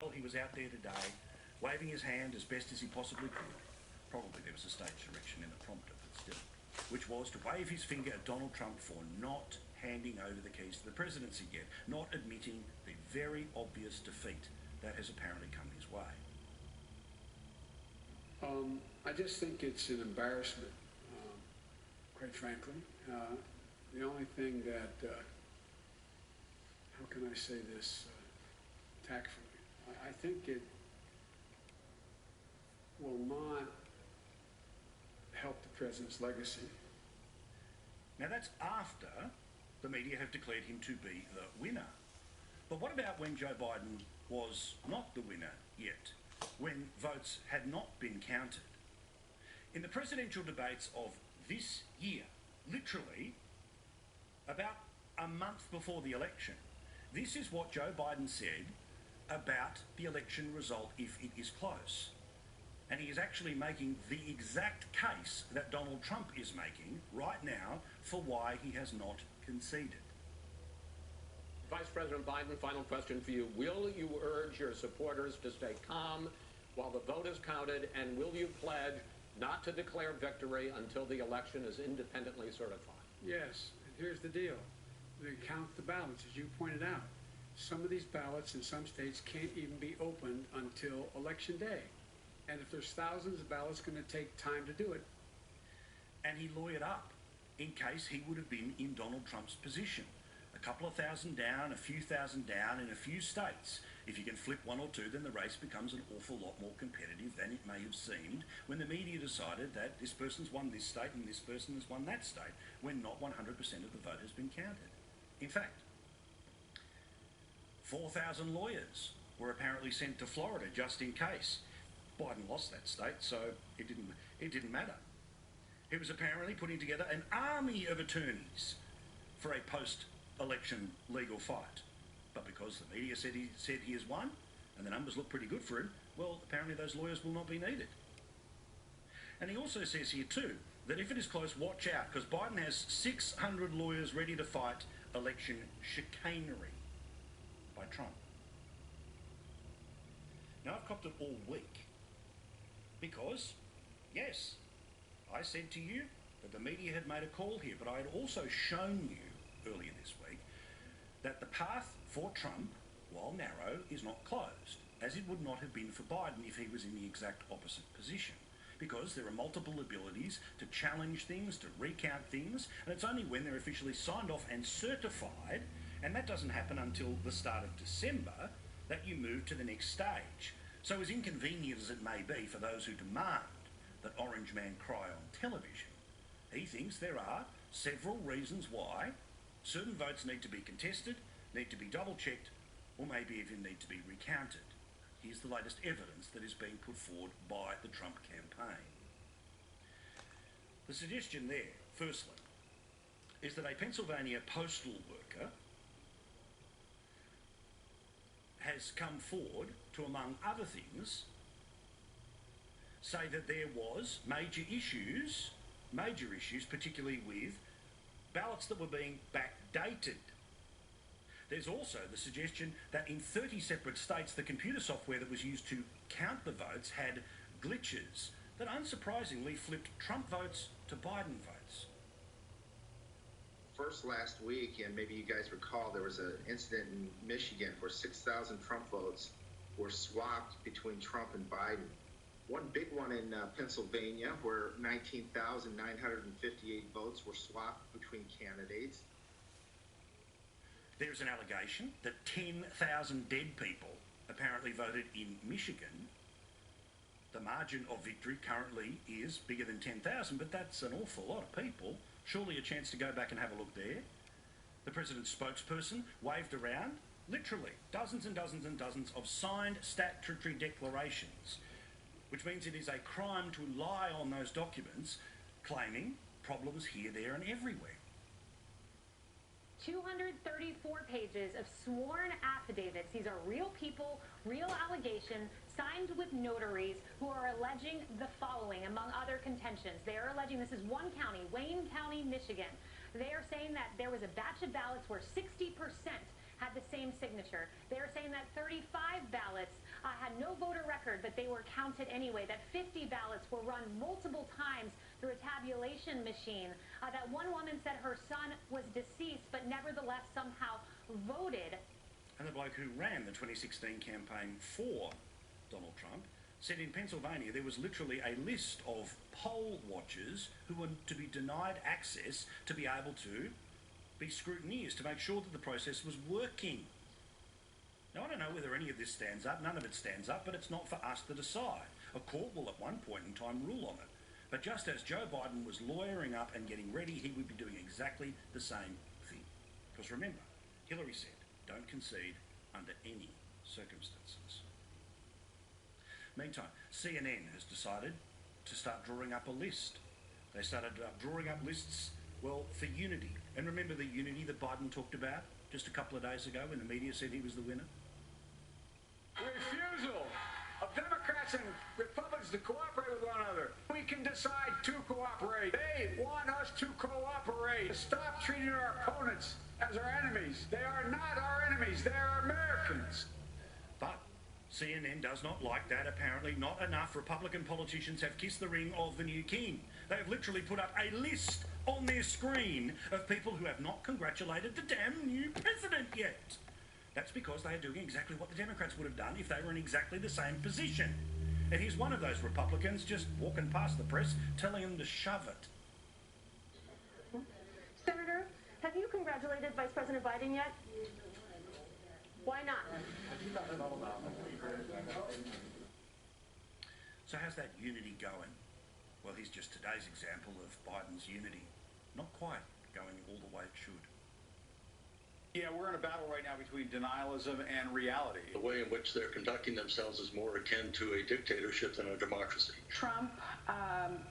title, he was out there today, waving his hand as best as he possibly could. Probably there was a stage direction in the prompter, but still. Which was to wave his finger at Donald Trump for not handing over the keys to the presidency yet, not admitting the very obvious defeat that has apparently come his way. I just think it's an embarrassment, quite frankly. The only thing that, how can I say this tactfully? I think it will not help the president's legacy. Now that's after the media have declared him to be the winner. But what about when Joe Biden was not the winner yet, when votes had not been counted? In the presidential debates of this year, literally about a month before the election, this is what Joe Biden said about the election result if it is close. And he is actually making the exact case that Donald Trump is making right now for why he has not conceded. Vice President Biden, final question for you. Will you urge your supporters to stay calm while the vote is counted, and will you pledge not to declare victory until the election is independently certified? Yes, and here's the deal. They count the ballots, as you pointed out. Some of these ballots in some states can't even be opened until Election Day. And if there's thousands of ballots, it's going to take time to do it. And he lawyered up in case he would have been in Donald Trump's position. A couple of thousand down, a few thousand down in a few states. If you can flip one or two, then the race becomes an awful lot more competitive than it may have seemed when the media decided that this person's won this state and this person has won that state, when not 100% of the vote has been counted. In fact, 4,000 lawyers were apparently sent to Florida just in case. Biden lost that state, so it didn't matter. He was apparently putting together an army of attorneys for a post-election legal fight. But because the media said he has won, and the numbers look pretty good for him, well, apparently those lawyers will not be needed. And he also says here too, that if it is close, watch out, because Biden has 600 lawyers ready to fight election chicanery by Trump. Now, I've copped it all week because, yes, I said to you that the media had made a call here, but I had also shown you earlier this week that the path for Trump, while narrow, is not closed, as it would not have been for Biden if he was in the exact opposite position. Because there are multiple abilities to challenge things, to recount things, and it's only when they're officially signed off and certified, and that doesn't happen until the start of December, that you move to the next stage. So as inconvenient as it may be for those who demand that Orange Man cry on television, he thinks there are several reasons why certain votes need to be contested, need to be double-checked, or maybe even need to be recounted. Here's the latest evidence that is being put forward by the Trump campaign. The suggestion there, firstly, is that a Pennsylvania postal worker has come forward to, among other things, say that there was major issues, particularly with ballots that were being backdated. There's also the suggestion that in 30 separate states, the computer software that was used to count the votes had glitches that unsurprisingly flipped Trump votes to Biden votes. First last week, and maybe you guys recall, there was an incident in Michigan where 6,000 Trump votes were swapped between Trump and Biden. One big one in Pennsylvania where 19,958 votes were swapped between candidates. There's an allegation that 10,000 dead people apparently voted in Michigan. The margin of victory currently is bigger than 10,000, but that's an awful lot of people. Surely a chance to go back and have a look there. The president's spokesperson waved around, literally, dozens and dozens and dozens of signed statutory declarations, which means it is a crime to lie on those documents, claiming problems here, there and everywhere. 234 pages of sworn affidavits. These are real people, real allegations, signed with notaries who are alleging the following, among other contentions. They are alleging, this is one county, Wayne County, Michigan. They are saying that there was a batch of ballots where 60% had the same signature. They are saying that 35 ballots no voter record, but they were counted anyway, that 50 ballots were run multiple times through a tabulation machine, that one woman said her son was deceased, but nevertheless somehow voted. And the bloke who ran the 2016 campaign for Donald Trump said in Pennsylvania there was literally a list of poll watchers who were to be denied access to be able to be scrutineers to make sure that the process was working. Now, I don't know whether any of this stands up. None of it stands up, but it's not for us to decide. A court will at one point in time rule on it. But just as Joe Biden was lawyering up and getting ready, he would be doing exactly the same thing. Because remember, Hillary said, don't concede under any circumstances. Meantime, CNN has decided to start drawing up a list. They started drawing up lists, well, for unity. And remember the unity that Biden talked about just a couple of days ago when the media said he was the winner? Refusal of Democrats and Republicans to cooperate with one another. We can decide to cooperate. They want us to cooperate. Stop treating our opponents as our enemies. They are not our enemies. They are Americans. But CNN does not like that. Apparently not enough Republican politicians have kissed the ring of the new king. They have literally put up a list on their screen of people who have not congratulated the damn new president yet. That's because they are doing exactly what the Democrats would have done if they were in exactly the same position. And here's one of those Republicans just walking past the press telling them to shove it. Senator, have you congratulated Vice President Biden yet? Why not? So how's that unity going? Well, here's just today's example of Biden's unity. Not quite going all the way it should. Yeah, we're in a battle right now between denialism and reality. The way in which they're conducting themselves is more akin to a dictatorship than a democracy. Trump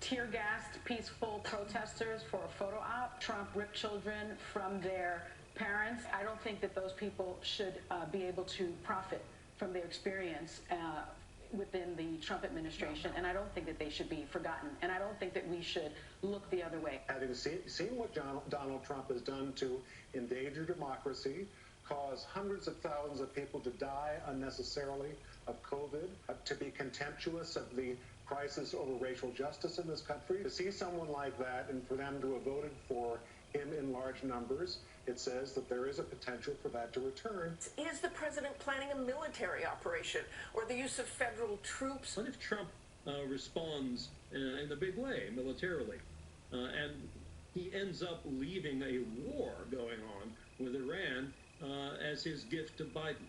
tear-gassed peaceful protesters for a photo op. Trump ripped children from their parents. I don't think that those people should be able to profit from their experience within the Trump administration, and I don't think that they should be forgotten, and I don't think that we should look the other way. Having seen what Donald Trump has done to endanger democracy, cause hundreds of thousands of people to die unnecessarily of COVID, to be contemptuous of the crisis over racial justice in this country, to see someone like that and for them to have voted for him in large numbers, it says that there is a potential for that to return. Is the president planning a military operation or the use of federal troops? What if Trump responds in a big way, militarily, and he ends up leaving a war going on with Iran as his gift to Biden?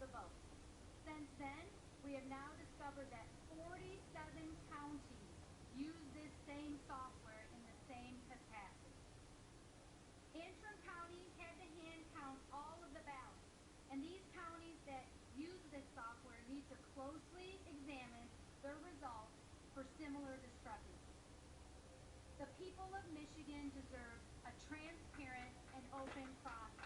the vote. Since then, we have now discovered that 47 counties use this same software in the same capacity. Antrim County had to hand count all of the ballots, and these counties that use this software need to closely examine their results for similar discrepancies. The people of Michigan deserve a transparent and open process.